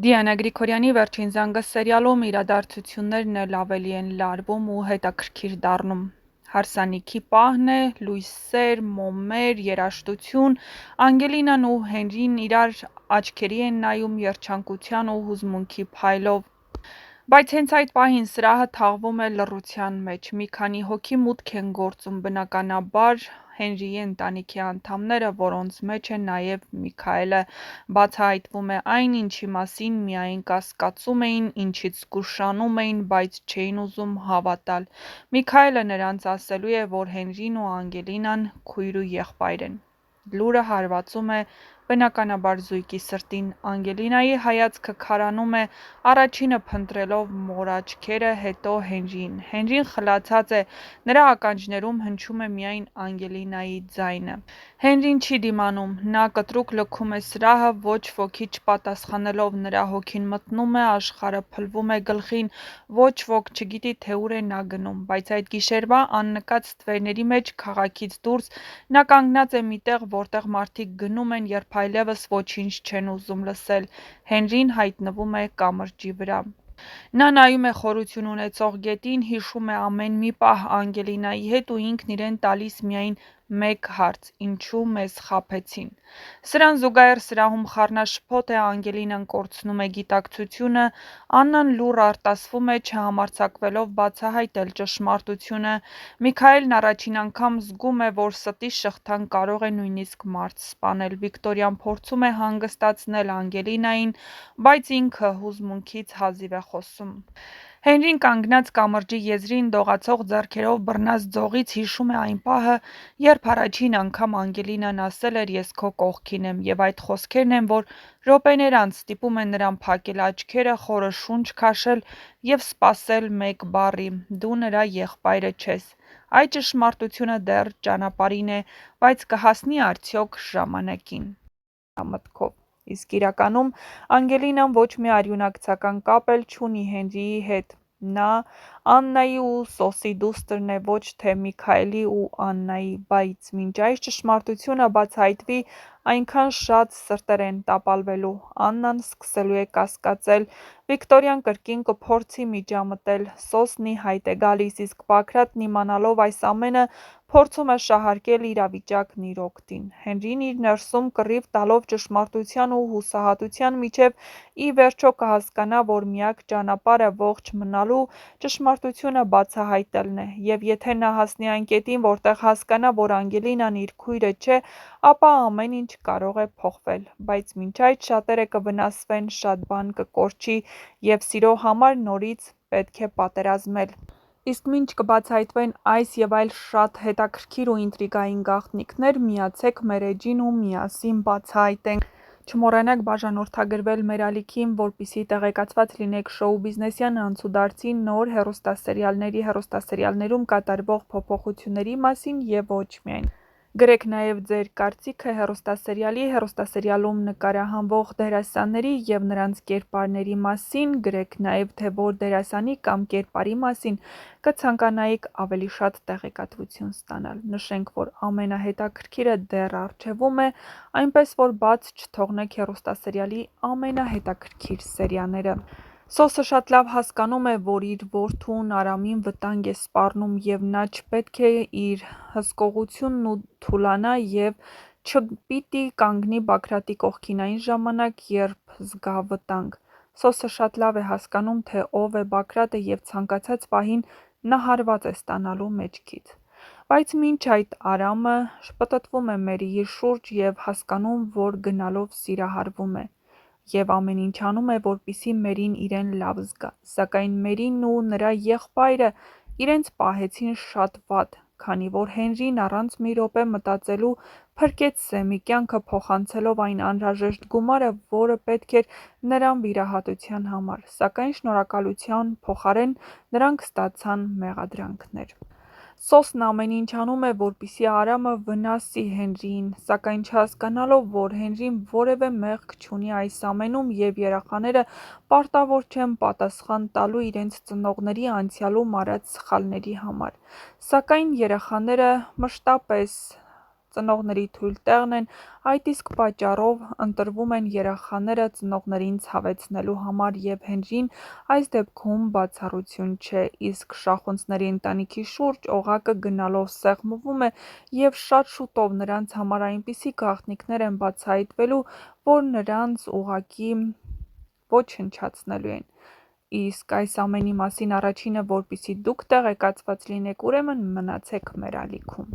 Դիանա Գրիգորյանի վերջին զանգը սերիալում իրադարձություններն էլ ավելի են լարվում ու հետաքրքիր դառնում։ Հարսանիքի պահն է, լույսեր, մոմեր, երաժշտություն, Անգելինան ու Հենրին իրար աչքերի են նայում երջանկության ու հուզմունքի փայլով։ Բայց հենց այդ պահին սրահը թաղվում է լռության մեջ, մի քանի հոգի մուտք են գործում, բնականաբար Հենրիի ընտանիքի անդամները, որոնց մեջ է նաև Միքայելը, բացահայտվում է այն, ինչի մասին միայն կասկածում էին, ինչից զգուշանում էին, բայց չէին ուզում հավատալ։ Միքայելը նրանց ասելու է, որ Հենրին ու Անգելինան քույր ու եղբայր են։ Լուրը հարվածում է բնականաբար զույգի սրտին։ Անգելինայի հայացքը քարանում է, առաջինը փնտրելով մոր աչքերը, հետո Հենրիին։ Հենրին խլացած է, նրա ականջներում հնչում է միայն Անգելինայի ձայնը։ Հենրին չի դիմանում, նա կտրուկ լքում է սրահը, ոչ ոքի չպատասխանելով, նրա հոգին մթնում է, աշխարհը փլվում է գլխին, ոչ ոք չգիտի, թե ուր է նա գնում, բայց այդ գիշերվա աննկատ ստվերների մեջ, քաղաքից դուրս, նա կանգնած է մի տեղ, որտեղ մարդիկ գնում են, երբ այլևս ոչինչ չեն ուզում լսել։ Հենրին հայտնվում է կամրջի վրա։ Նա նայում է խորություն ունեցող գետին, հիշում է ամեն մի պահ Անգելինայի հետ ու ինքն իրեն տալիս միայն մեկ հարց՝ ինչու մեզ խաբեցին։ Սրան զուգահեռ սրահում խառնաշփոթ է, Անգելինան կորցնում է գիտակցությունը, Աննան լուռ արտասվում է, չհամարձակվելով բացահայտել ճշմարտությունը։ Միքայելն առաջին անգամ զգում է, որ ստի շղթան կարող է նույնիսկ մարդ սպանել։ Վիկտորիան փորձում է հանգստացնել Անգելինային, բայց ինքը հուզմունքից հազիվ է խոսում։ Հենրին կանգնած կամրջի եզրին, դողացող ձեռքերով բռնած ձողից, հիշում է այն պահը, երբ առաջին անգամ Անգելինան ասել էր «Ես քո կողքին եմ», և այդ խոսքերն են, որ րոպեներ անց ստիպում են նրան փակել աչքերը, խորը շունչ քաշել և սպասել մեկ բառի՝ «Դու նրա եղբայրը չես»։ Այդ ճշմարտությունը դեռ ճանապարհին է, բայց կհասնի արդյոք ժամանակին։ Մտքով։ Իսկ իրականում Անգելինան ոչ մի արյունակցական կապ էլ չունի Հենրիի հետ։ Նա Աննայի ու Սոսի դուստրն է, ոչ թե Միքայելի ու Աննայի, բայց մինչ այս ճշմարտությունը բացահայտվի, այնքան շատ սրտեր են տապալվելու։ Աննան սկսելու է կասկածել, Վիկտորիան կրկին կփորձի միջամտել, Սոսն ի հայտ է գալիս, իսկ Պանքրատն իմանալով այս ամենը, փորձում է շահարկել իրավիճակն իր օգտին։ Հենրին իր ներսում կռիվ տալով ճշմարտության ու հուսահատության միջև, ի վերջո կհասկանա, որ միակ ճանապարհը ողջ մնալու, ճշմարտությունը բացահայտելն է, և եթե նա հասնի այն կետին, որտեղ հասկանա, որ Անգելինան իր քույրը չէ, ապա ամեն ինչ կարող է փոխվել, բայց մինչ այդ շատերը կվնասվեն, շատ բան կկորչի, և սիրո համար նորից պետք է պատերազմել։ Իսկ մինչ կբացահայտվեն այս և այլ շատ հետաքրքիր ու ինտրիգային գաղտնիքներ, միացեք մեր էջին ու միասին բացահայտենք։ Չմոռանաք բաժանորդագրվել մեր ալիքին, որպեսզի տեղեկացված լինեք շոու բիզնեսյան անցուդարձի, նոր հեռուստասերիալներում կատարվող փոփոխությունների մասին և ոչ միայն։ Գրեք նաև ձեր կարծիքը հեռուստասերիալում նկարահանվող դերասանների և նրանց կերպարների մասին, գրեք նաև, թե որ դերասանի կամ կերպարի մասին կցանկանայիք ավելի շատ տեղեկատվություն ստանալ։ Նշենք, որ ամենահետաքրքիրը դեռ առջևում է, այնպես որ բաց չթողնեք հեռուստասերիալի ամենահետաքրքիր սերիաները։ Սոսը շատ լավ հասկանում է, որ իր որդուն Արամին վտանգ է սպառնում, և նա չպետք է իր հսկողությունն թուլանա և չպիտի կանգնի Բագրատի կողքին այն ժամանակ, երբ զգա վտանգ։ Սոսը շատ լավ է հասկանում, թե ով է Բագրատը և ցանկացած պահին նա հարված է ստանալու մեջքից։ Բայց մինչ այդ Արամը պտտվում է Մերիի շուրջ և հասկանում, որ գնալով սիրահարվում է։ Եվ ամեն ինչ անում է, որպեսզի Մերին իրեն լավ զգա։ Սակայն Մերին ու նրա եղբայրը իրենց պահեցին շատ վատ, քանի որ Հենրին առանց մի րոպե մտածելու փրկեց Սեմի կյանքը, փոխանցելով այն անհրաժեշտ գումարը, որը պետք էր նրան վիրահատության համար, սակայն շնորհակալության փոխարեն նրանք ստացան մեղադրանքներ։ Սոսն ամեն ինչ անում է, որպեսզի Արամը վնասի Հենրիին, սակայն չհասկանալով, որ Հենրին որևէ մեղք չունի այս ամենում, և երեխաները պարտավոր չեն պատասխան տալու իրենց ծնողների անցյալում արած սխալների համար։ Սակայն երեխաները մշտապես ծնողների թույլ տեղն են, այդ իսկ պատճառով ընտրվում են երեխաները ծնողներին ցավեցնելու համար, և Հենրին այս դեպքում բացառություն չէ, իսկ շախոնցների ընտանիքի շուրջ օղակը գնալով սեղմվում է, և շատ շուտով նրանց համար այնպիսի գաղտնիքներ են բացահայտվելու, որ նրանց ուղղակի ոչնչացնելու են: Իսկ այս ամենի մասին առաջինը, որպեսզի դուք տեղեկացված լինեք, ուրեմն մնացեք մեր ալիքում: